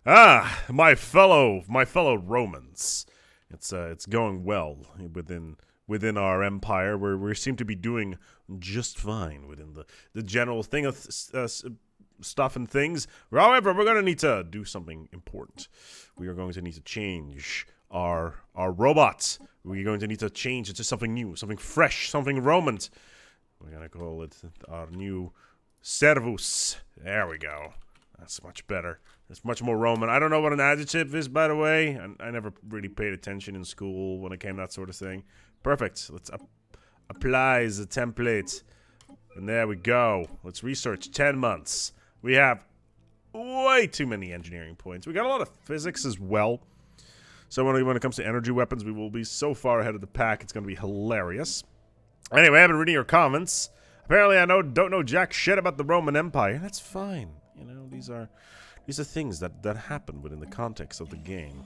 Ah, my fellow Romans. It's going well within our empire. We seem to be doing just fine within the general thing of stuff and things. However, we're going to need to do something important. We are going to need to change our robots. We're going to need to change it to something new, something fresh, something Roman. We're going to call it our new Servus. There we go. That's much better. It's much more Roman. I don't know what an adjective is, by the way. I never really paid attention in school when it came to that sort of thing. Perfect. Let's apply the template. And there we go. Let's research 10 months. We have way too many engineering points. We got a lot of physics as well. So when it comes to energy weapons, we will be so far ahead of the pack. It's going to be hilarious. Anyway, I've been reading your comments. Apparently, I don't know jack shit about the Roman Empire. That's fine. You know, these are things that happen within the context of the game.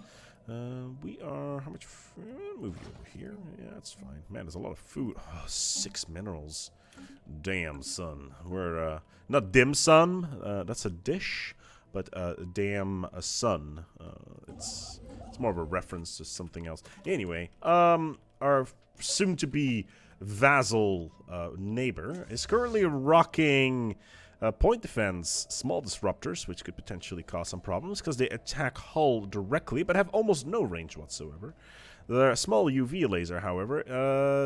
We are how much? Move you over here. Yeah, that's fine. Man, there's a lot of food. Oh, 6 minerals. Damn, son. We're not dim sum. That's a dish, but damn a son. It's more of a reference to something else. Anyway, our soon-to-be vassal neighbor is currently rocking point defense small disruptors, which could potentially cause some problems because they attack hull directly but have almost no range whatsoever. The small UV laser, however,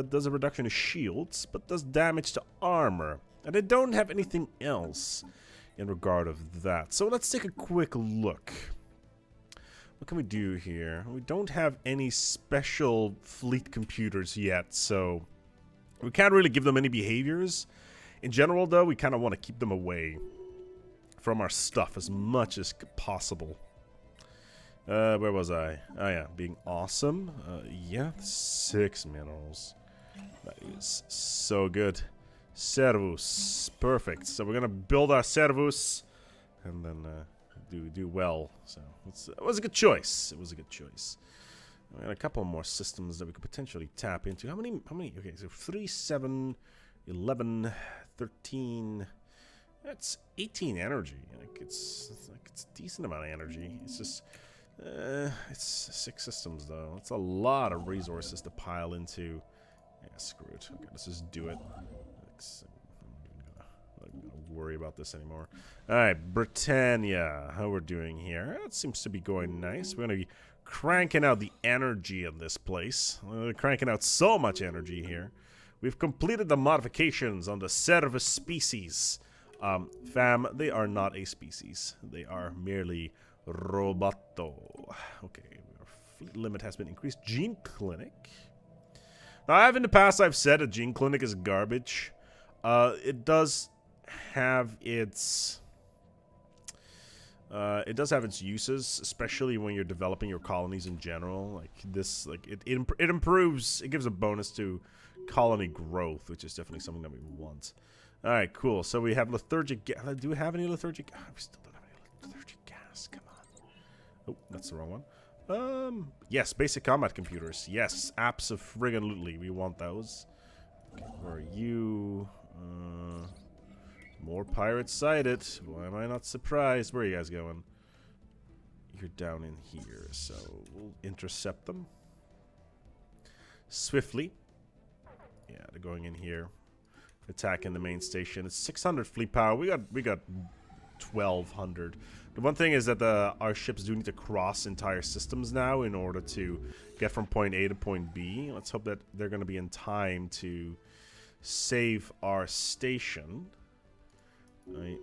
does a reduction of shields but does damage to armor, and they don't have anything else in regard of that. So let's take a quick look. What can we do here? We don't have any special fleet computers yet, so we can't really give them any behaviors. In general, though, we kind of want to keep them away from our stuff as much as possible. Where was I? Oh, yeah, being awesome. Yeah, 6 minerals. That is so good. Servus. Perfect. So we're going to build our Servus and then do well. So it was a good choice. It was a good choice. We had a couple more systems that we could potentially tap into. How many? Okay, so 3, 7, 11, 13. That's 18 energy. It's a decent amount of energy. It's just it's 6 systems though. It's a lot of resources to pile into. Yeah, screw it. Okay, let's just do it. I'm not gonna worry about this anymore. All right, Britannia. How we're doing here? It seems to be going nice. We're gonna be cranking out the energy in this place. We're cranking out so much energy here. We've completed the modifications on the Servus species. Fam, they are not a species. They are merely roboto. Okay, our fleet limit has been increased. Gene Clinic. Now, in the past, I've said a Gene Clinic is garbage. It does have its uses, especially when you're developing your colonies in general. Like this, it improves. It gives a bonus to colony growth, which is definitely something that we want. All right, cool. So we have lethargic gas. Do we have any lethargic? Oh, we still don't have any lethargic gas. Come on. Oh, that's the wrong one. Yes, basic combat computers. Yes, abso-friggin-lutely. We want those. Okay, where are you? More pirates sighted. Why am I not surprised? Where are you guys going? You're down in here, so we'll intercept them swiftly. Yeah, they're going in here, attacking the main station. It's 600 fleet power. We got 1,200. The one thing is that our ships do need to cross entire systems now in order to get from point A to point B. Let's hope that they're going to be in time to save our station.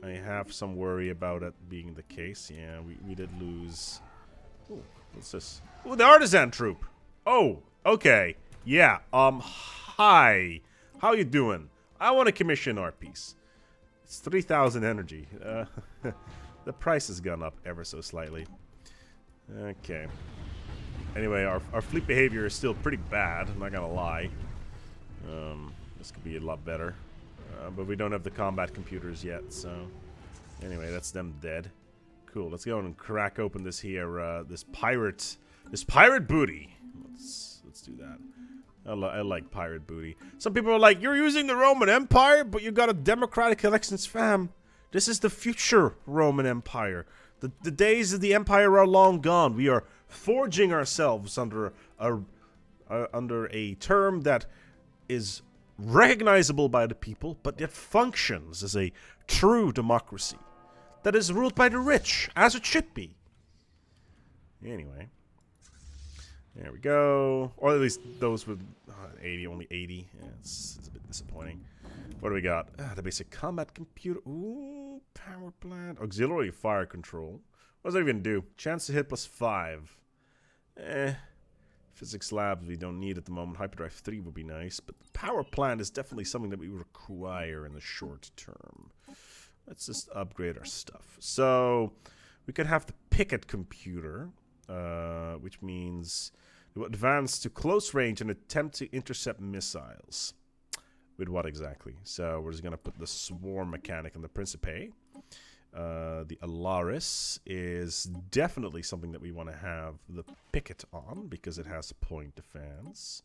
I have some worry about it being the case. Yeah, we did lose. Ooh, what's this? Ooh, the artisan troop. Oh, okay. Yeah. Hi. How you doing? I want to commission our piece. It's 3,000 energy. The price has gone up ever so slightly. Okay. Anyway, our fleet behavior is still pretty bad. I'm not gonna lie. This could be a lot better. But we don't have the combat computers yet, so anyway, that's them dead. Cool. Let's go and crack open this here, this pirate booty. Let's do that. I like pirate booty. Some people are like, you're using the Roman Empire, but you got a democratic elections, fam. This is the future Roman Empire. The days of the Empire are long gone. We are forging ourselves under a term that is recognizable by the people, but yet functions as a true democracy that is ruled by the rich, as it should be. Anyway, there we go. Or at least those with 80, only 80. Yeah, it's a bit disappointing. What do we got? The basic combat computer. Ooh, power plant. Auxiliary fire control. What does that even do? Chance to hit +5. Physics labs we don't need at the moment. Hyperdrive 3 would be nice, but the power plant is definitely something that we require in the short term. Let's just upgrade our stuff. So we could have the picket computer, which means it will advance to close range and attempt to intercept missiles. With what exactly? So we're just going to put the swarm mechanic in the Principe. The Stellaris is definitely something that we want to have the picket on because it has point defense.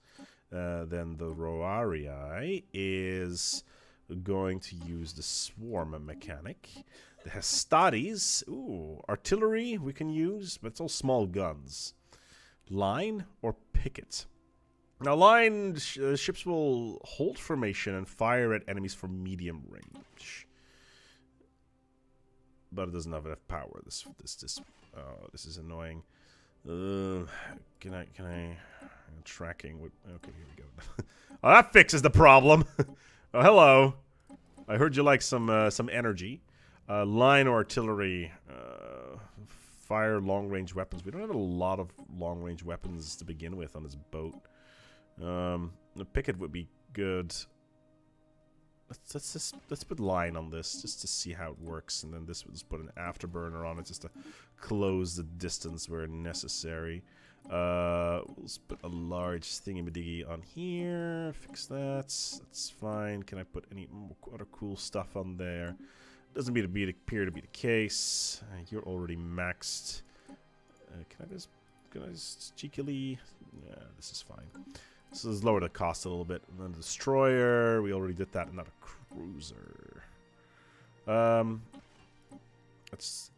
Then the Roarii is going to use the swarm mechanic. The Hestates, ooh, artillery we can use, but it's all small guns. Line or picket? Now, line ships will hold formation and fire at enemies from medium range, but it doesn't have enough power. This is annoying. Can I tracking? Okay, here we go. Oh, that fixes the problem. Oh, hello. I heard you like some energy. Line or artillery. Fire long-range weapons. We don't have a lot of long-range weapons to begin with on this boat. The picket would be good. Let's put line on this just to see how it works, and then this would just put an afterburner on it just to close the distance where necessary. Let's put a large thingy-madiggy on here. Fix that. That's fine. Can I put any other cool stuff on there? Doesn't appear to be the case. You're already maxed. Can I just cheekily? Yeah, this is fine. So let's lower the cost a little bit. And then the destroyer, we already did that. Not a cruiser.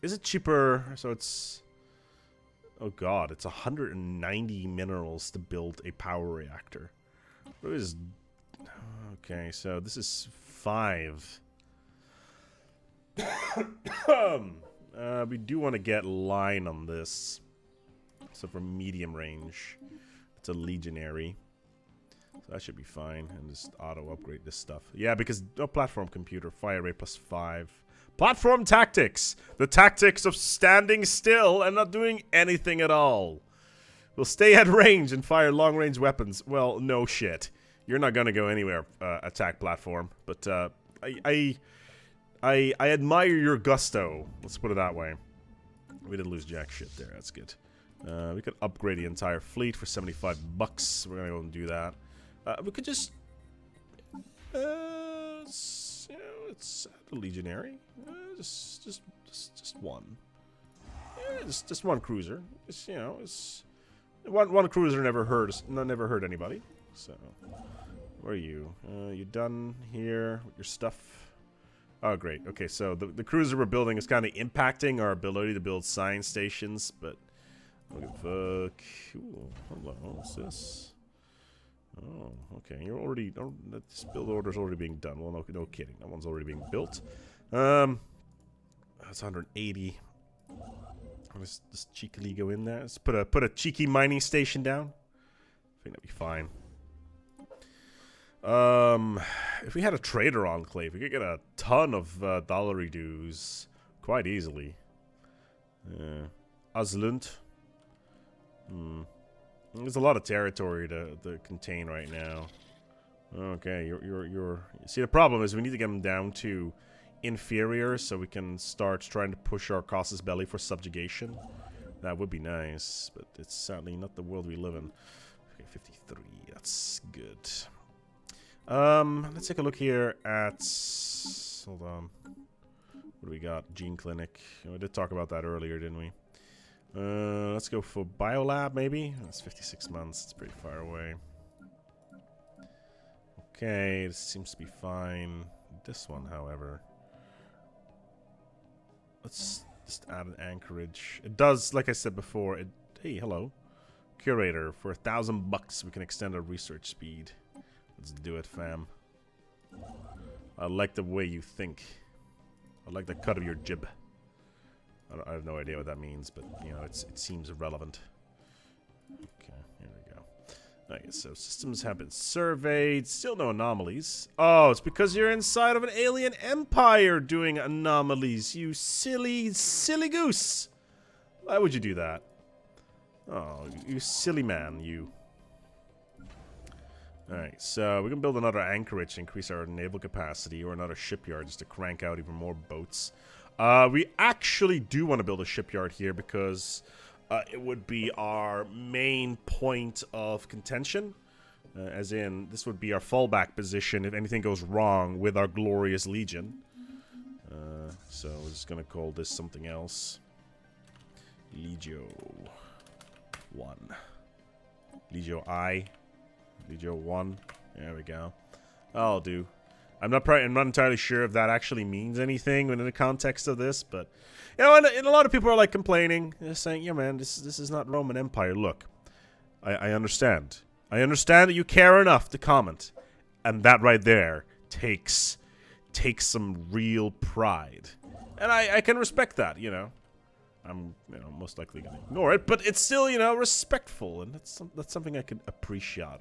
Is it cheaper? So it's, oh god, it's 190 minerals to build a power reactor. What is? Okay, so this is 5. We do want to get line on this. So for medium range, it's a legionary. So that should be fine. And just auto upgrade this stuff. Yeah, because no platform computer, fire rate +5. Platform tactics! The tactics of standing still and not doing anything at all. We'll stay at range and fire long range weapons. Well, no shit. You're not gonna go anywhere, attack platform. But I admire your gusto. Let's put it that way. We didn't lose jack shit there. That's good. We could upgrade the entire fleet for $75. We're gonna go and do that. We could just, it's a legionary. Just one. Yeah, just one cruiser. It's, it's one cruiser never hurt anybody. So, where are you? You done here with your stuff? Oh, great. Okay, so the cruiser we're building is kind of impacting our ability to build science stations, but look at fuck. Ooh, hello. What's this? Oh, okay. You're already. Oh, this build order's already being done. Well, no kidding. That one's already being built. That's 180. I'll just cheekily go in there. Let's put a cheeky mining station down. I think that'd be fine. If we had a trader enclave, we could get a ton of dollary dues quite easily. Aslund. There's a lot of territory to contain right now. Okay, you're. See, the problem is we need to get them down to inferior so we can start trying to push our casus belli for subjugation. That would be nice, but it's sadly not the world we live in. Okay, 53. That's good. Let's take a look here at. Hold on. What do we got? Gene Clinic. We did talk about that earlier, didn't we? Let's go for Biolab, maybe? That's 56 months. It's pretty far away. Okay, this seems to be fine. This one, however. Let's Just add an anchorage. It does, like I said before, it... Hey, hello. Curator, for $1,000 we can extend our research speed. Let's do it, fam. I like the way you think. I like the cut of your jib. I have no idea what that means, but, you know, it seems irrelevant. Okay, here we go. Okay, so systems have been surveyed. Still no anomalies. Oh, it's because you're inside of an alien empire doing anomalies. You silly, silly goose. Why would you do that? Oh, you silly man, you. Alright, so we can build another anchorage to increase our naval capacity, or another shipyard just to crank out even more boats. We actually do want to build a shipyard here because it would be our main point of contention. As in, this would be our fallback position if anything goes wrong with our glorious legion. So we're just going to call this something else. Legio 1. Legio I. Legio 1. There we go. That'll do. I'm not entirely sure if that actually means anything in the context of this, but you know, and a lot of people are like complaining, they're saying, "Yeah, man, this is not Roman Empire." Look, I understand. I understand that you care enough to comment, and that right there takes some real pride, and I can respect that. You know, I'm most likely gonna ignore it, but it's still respectful, and that's something I can appreciate.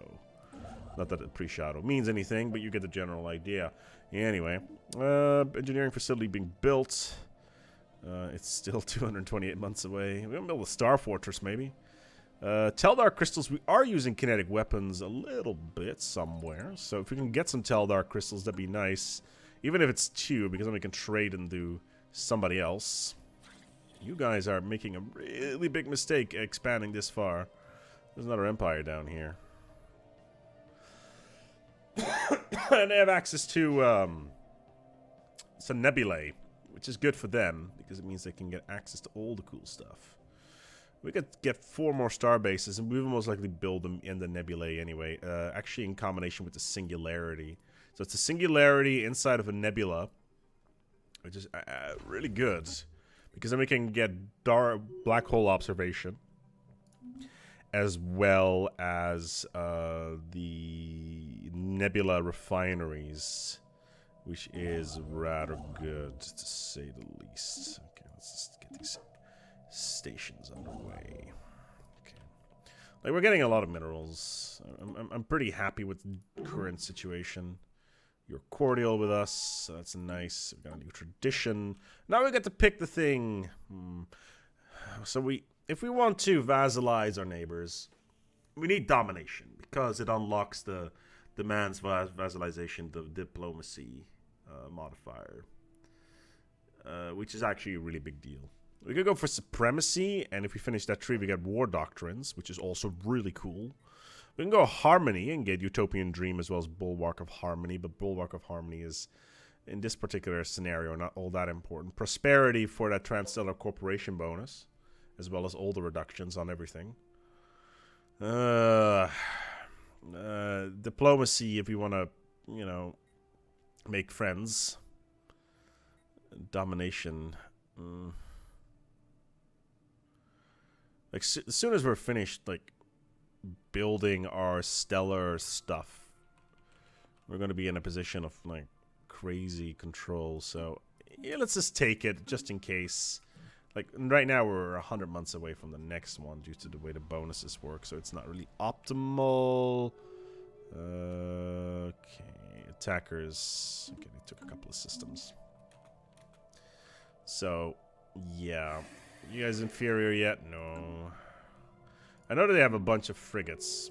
Not that appreciato means anything, but you get the general idea. Anyway, engineering facility being built. It's still 228 months away. We're gonna build a star fortress, maybe. Teldar crystals. We are using kinetic weapons a little bit somewhere. So if we can get some Teldar crystals, that'd be nice. Even if it's 2, because then we can trade and do somebody else. You guys are making a really big mistake expanding this far. There's another empire down here. And they have access to some nebulae, which is good for them because it means they can get access to all the cool stuff. We could get 4 more star bases, and we will most likely build them in the nebulae anyway. Actually, in combination with the singularity. So it's a singularity inside of a nebula, which is really good because then we can get black hole observation, as well as the nebula refineries, which is rather good, to say the least. Okay, let's just get these stations underway. Okay, like we're getting a lot of minerals. I'm pretty happy with the current situation. You're cordial with us, so that's nice. We've got a new tradition. Now we get to pick the thing. So if we want to vassalize our neighbors, we need domination because it unlocks the demands vassalization, the diplomacy modifier, which is actually a really big deal. We could go for supremacy, and if we finish that tree, we get war doctrines, which is also really cool. We can go harmony and get utopian dream as well as bulwark of harmony, but bulwark of harmony is, in this particular scenario, not all that important. Prosperity for that transstellar corporation bonus, as well as all the reductions on everything. Diplomacy if you want to, make friends. Domination. Like, as soon as we're finished, like, building our stellar stuff, we're going to be in a position of, like, crazy control. So, yeah, let's just take it, just in case. Like, right now we're 100 months away from the next one due to the way the bonuses work, so it's not really optimal. Okay, attackers. Okay, they took a couple of systems. So, yeah. You guys inferior yet? No. I know that they have a bunch of frigates.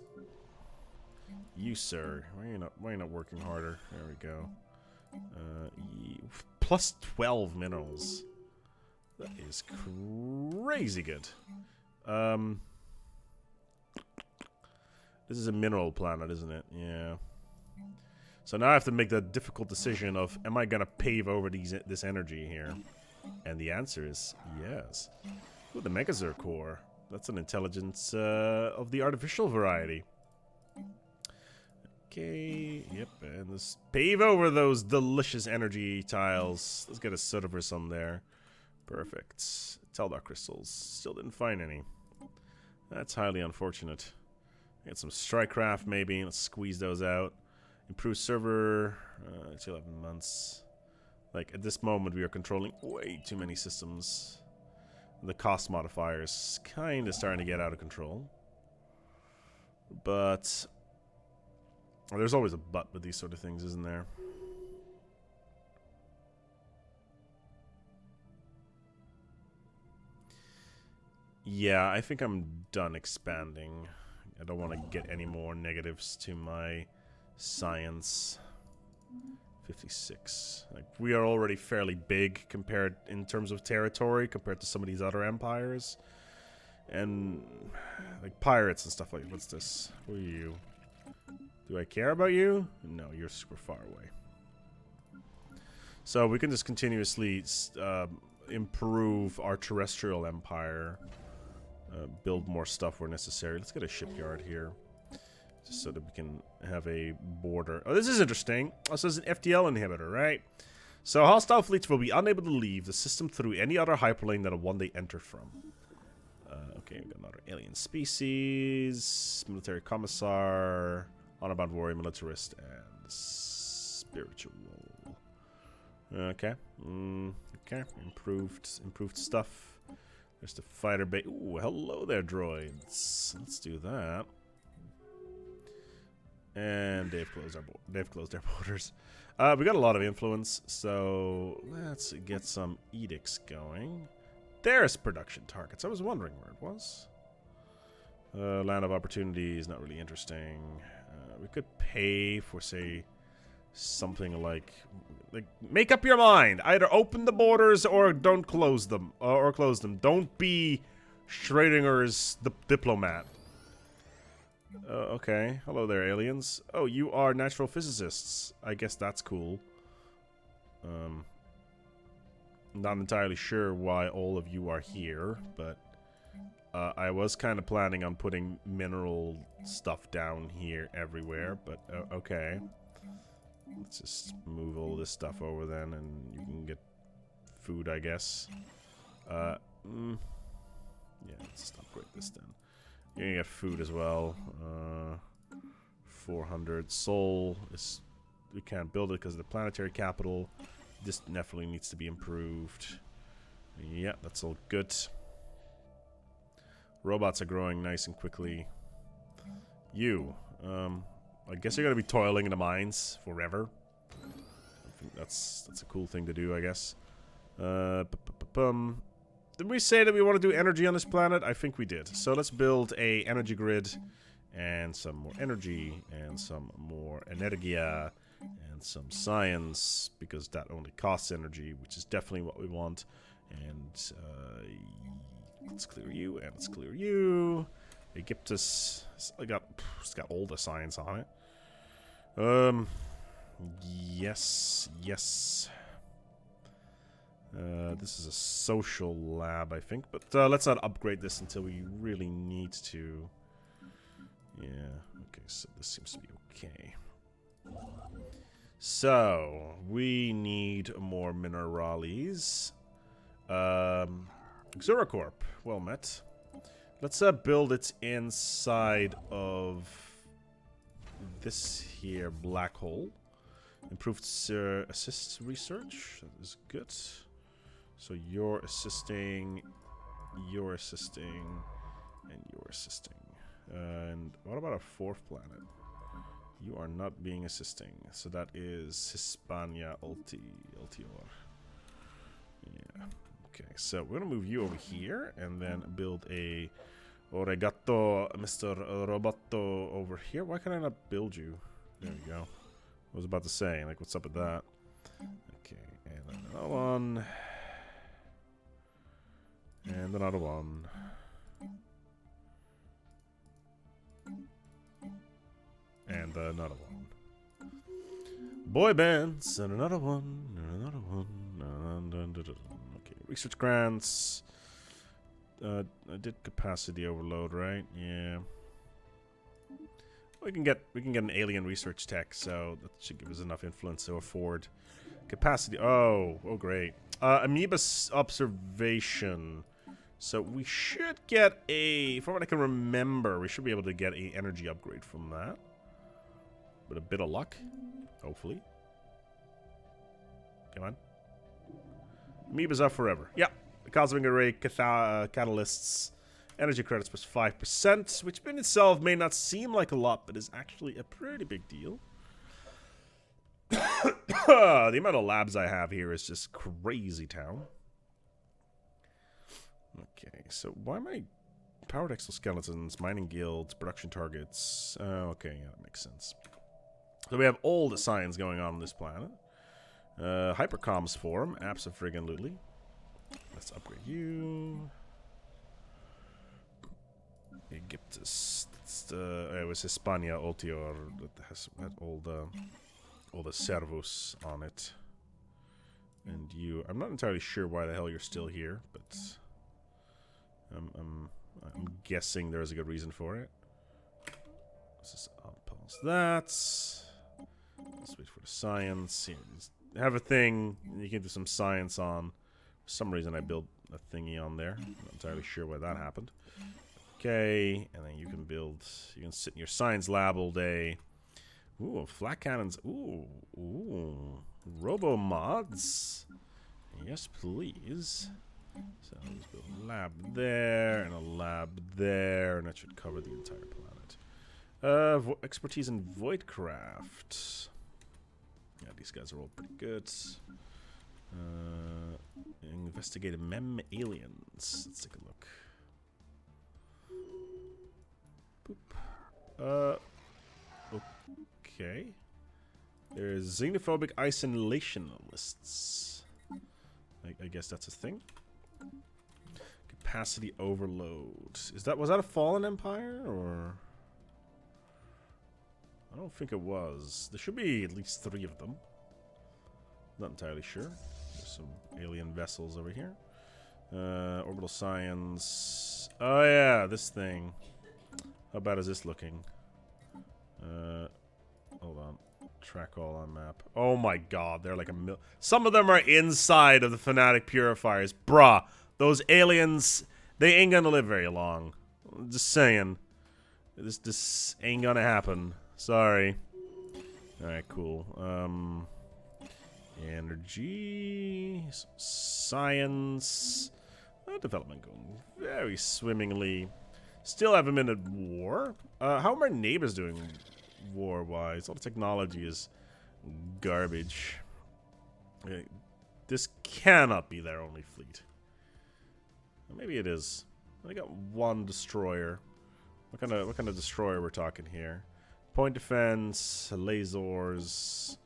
You, sir. Why are you not working harder? There we go. Plus 12 minerals. That is crazy good. This is a mineral planet, isn't it? Yeah. So now I have to make the difficult decision of, am I gonna pave over this energy here? And the answer is yes. Ooh, the Megazord core. That's an intelligence of the artificial variety. Okay, yep, and let's pave over those delicious energy tiles. Let's get a soda for some there. Perfect. Teldar crystals. Still didn't find any. That's highly unfortunate. Get some Strikecraft maybe. Let's squeeze those out. Improve server. It's 11 months. Like, at this moment, we are controlling way too many systems. The cost modifier is kind of starting to get out of control. But well, there's always a but with these sort of things, isn't there? Yeah, I think I'm done expanding. I don't want to get any more negatives to my science. 56. Like, we are already fairly big compared in terms of territory compared to some of these other empires. And like pirates and stuff like, what's this? Who are you? Do I care about you? No, you're super far away. So we can just continuously improve our terrestrial empire. Build more stuff where necessary. Let's get a shipyard here. Just so that we can have a border. Oh, this is interesting. Oh, so it's an FTL inhibitor, right? So hostile fleets will be unable to leave the system through any other hyperlane than the one they entered from. Okay, we've got another alien species, military commissar, honor-bound warrior, militarist, and spiritual. Okay. Okay. Improved stuff. There's the fighter base. Ooh, hello there, droids. Let's do that. And they've closed their borders. We got a lot of influence, so let's get some edicts going. There's production targets. I was wondering where it was. Land of opportunities, not really interesting. We could pay for, say, something like make up your mind. Either open the borders or don't close them, or close them. Don't be Schrodinger's diplomat. Okay. Hello there, aliens. Oh, you are natural physicists. I guess that's cool. Not entirely sure why all of you are here, but I was kind of planning on putting mineral stuff down here everywhere, but okay. Let's just move all this stuff over then, and you can get food, I guess. Yeah, let's just upgrade this then. You're gonna get food as well. 400 soul is, we can't build it because of the planetary capital. This definitely needs to be improved. Yeah, that's all good. Robots are growing nice and quickly. You, I guess you're gonna be toiling in the mines forever. I think that's a cool thing to do, I guess. Did we say that we want to do energy on this planet? I think we did. So let's build a energy grid and some more energy and some more energia and some science, because that only costs energy, which is definitely what we want. And let's clear you and let's clear you. Egyptus, it's got all the science on it. Yes. This is a social lab, I think, but let's not upgrade this until we really need to. Yeah, okay, so this seems to be okay. So, we need more minerales. Xuracorp, well met. Let's build it inside of this here black hole. Improved assist research, that is good. So you're assisting, and you're assisting. And what about our fourth planet? You are not being assisting. So that is Hispania Ultior. Yeah. Okay, so we're gonna move you over here and then build a Oregato Mr. Roboto over here. Why can I not build you? There we go. I was about to say, like, what's up with that? Okay, and then another one. And another one. And another one. Boy bands, and another one, and another one. Okay, research grants. I did capacity overload, right? Yeah. We can get an alien research tech, so that should give us enough influence to afford capacity. Oh great. Amoeba observation. So we should get a, from what I can remember, we should be able to get a energy upgrade from that. With a bit of luck, hopefully. Come on. Amoebas are forever. Yeah. The cosmic array catalysts. Energy credits plus 5%, which in itself may not seem like a lot, but is actually a pretty big deal. The amount of labs I have here is just crazy town. Okay, so why am I... Powered exoskeletons, mining guilds, production targets. Okay, yeah, that makes sense. So we have all the science going on this planet. Hypercoms form, abso-friggin-lutely. Let's upgrade you. Egyptus. It was Hispania Ultior that has all the servos on it. And you, I'm not entirely sure why the hell you're still here, but I'm guessing there's a good reason for it. Let's just unpause that. Let's wait for the science. Here, have a thing you can do some science on. For some reason I built a thingy on there. I'm not entirely sure why that happened. Okay, and then you can build, you can sit in your science lab all day. Ooh, flat cannons. Ooh, robo mods. Yes, please. So let's build a lab there and a lab there, and that should cover the entire planet. Expertise in voidcraft. Yeah, these guys are all pretty good. Investigate mem aliens. Let's take a look. Boop. Okay. There's xenophobic isolationalists. I guess that's a thing. Capacity overload. Was that a fallen empire or? I don't think it was. There should be at least 3 of them. Not entirely sure. There's some alien vessels over here. Orbital science. Oh yeah, this thing. How bad is this looking? Hold on. Track all on map. Oh my god, they're like some of them are inside of the Fanatic Purifiers. Bruh, those aliens, they ain't gonna live very long. Just saying. This ain't gonna happen. Sorry. Alright, cool. Energy. Science. Development going very swimmingly. Still haven't been at war. How are my neighbors doing war-wise? All the technology is garbage. This cannot be their only fleet. Maybe it is. They got 1 destroyer. What kind of destroyer we're talking here? Point defense, lasers,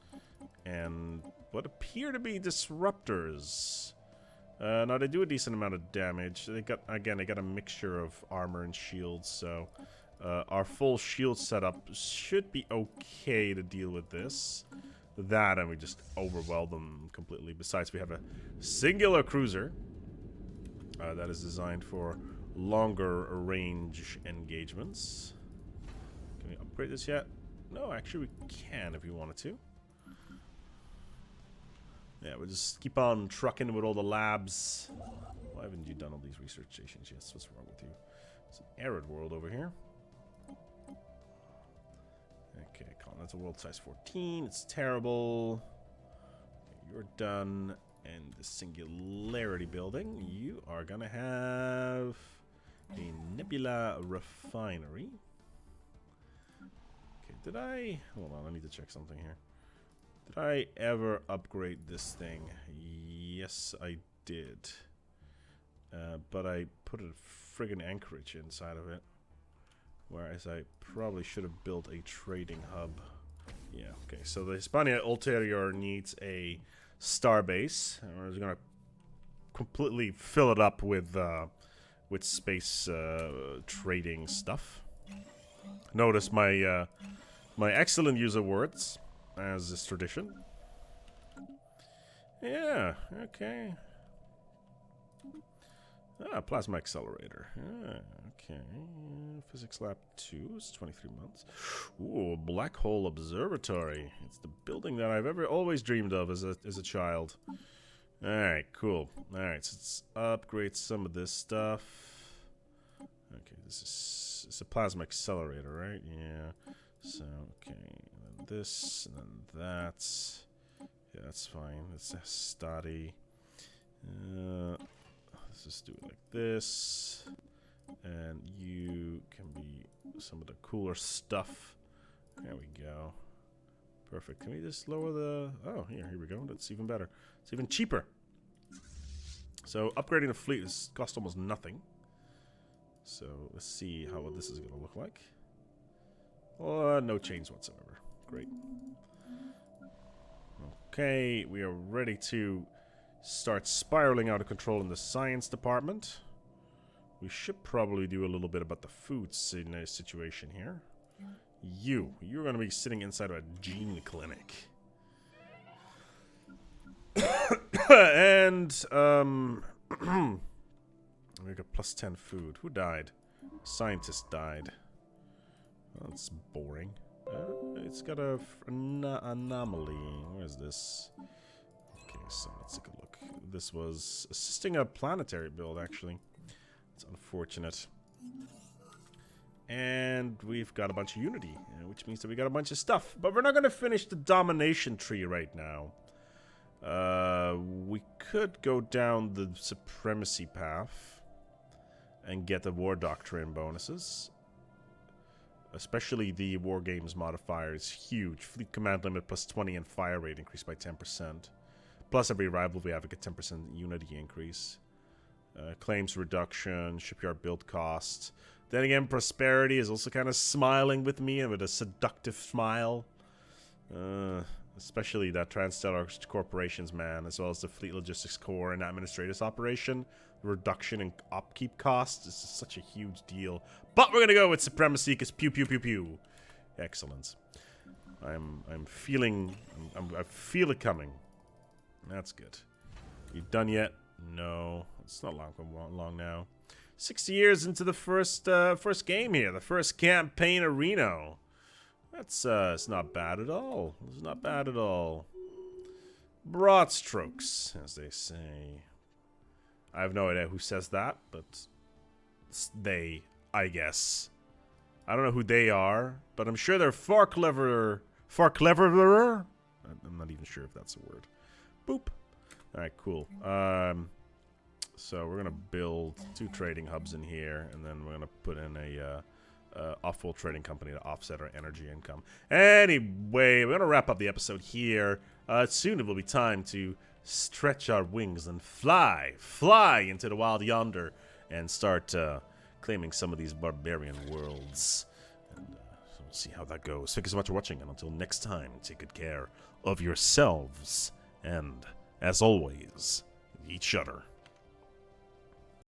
and what appear to be disruptors. Now they do a decent amount of damage. They got a mixture of armor and shields, so our full shield setup should be okay to deal with this. That, and we just overwhelm them completely. Besides, we have a singular cruiser that is designed for longer range engagements. Can we upgrade this yet? No, actually we can if we wanted to. Yeah, we'll just keep on trucking with all the labs. Why haven't you done all these research stations yet? What's wrong with you? It's an arid world over here. Okay, that's a world size 14. It's terrible. Okay, you're done. And the singularity building, you are gonna have a nebula refinery. Okay, did I... Hold on, I need to check something here. Did I ever upgrade this thing? Yes, I did. But I put a friggin' anchorage inside of it. Whereas I probably should have built a trading hub. Yeah, okay. So the Hispania Ulterior needs a starbase. And we're just gonna completely fill it up with space trading stuff. Notice my my excellent use of words, as is tradition. Yeah, okay. Ah, plasma accelerator. Ah, okay. Physics lab 2 is 23 months. Ooh, black hole observatory. It's the building that I've always dreamed of as a child. Alright, cool. Alright, so let's upgrade some of this stuff. Okay, it's a plasma accelerator, right? Yeah. So, okay. And then this, and then that. Yeah, that's fine. That's a study. Let's just do it like this. And you can be some of the cooler stuff. There we go. Perfect. Can we just lower the... Oh, here we go. That's even better. It's even cheaper. So upgrading the fleet has cost almost nothing. So let's see how this is going to look like. No change whatsoever. Great. Okay, we are ready to start spiraling out of control in the science department. We should probably do a little bit about the food situation here. You're going to be sitting inside of a gene clinic. And, we got plus 10 food. Who died? Scientist died. Well, that's boring. It's got a anomaly. Where is this? Okay, so let's take a look. This was assisting a planetary build, actually. It's unfortunate. And we've got a bunch of unity, which means that we got a bunch of stuff. But we're not going to finish the domination tree right now. We could go down the supremacy path and get the war doctrine bonuses. Especially the war games modifier is huge. Fleet command limit plus 20 and fire rate increased by 10%. Plus every rival we have a 10% unity increase. Claims reduction, shipyard build cost. Then again, prosperity is also kind of smiling with me and with a seductive smile. Especially that Transstellar Corporations, man, as well as the Fleet Logistics Core and Administrative Operation. The reduction in upkeep costs is such a huge deal. But we're gonna go with Supremacy because pew pew pew pew. Excellent. I'm feeling I feel it coming. That's good. You done yet? No, it's not long now. 60 years into the first game here, the first campaign of Reno. That's it's not bad at all. It's not bad at all. Broad strokes, as they say. I have no idea who says that, but it's they, I guess. I don't know who they are, but I'm sure they're far cleverer. I'm not even sure if that's a word. Boop. All right, cool. So we're gonna build 2 trading hubs in here, and then we're gonna put in a off-full trading company to offset our energy income. Anyway, we're gonna wrap up the episode here. Soon it will be time to stretch our wings and fly into the wild yonder and start claiming some of these barbarian worlds. And so we'll see how that goes. Thank you so much for watching, and until next time, take good care of yourselves and, as always, each other.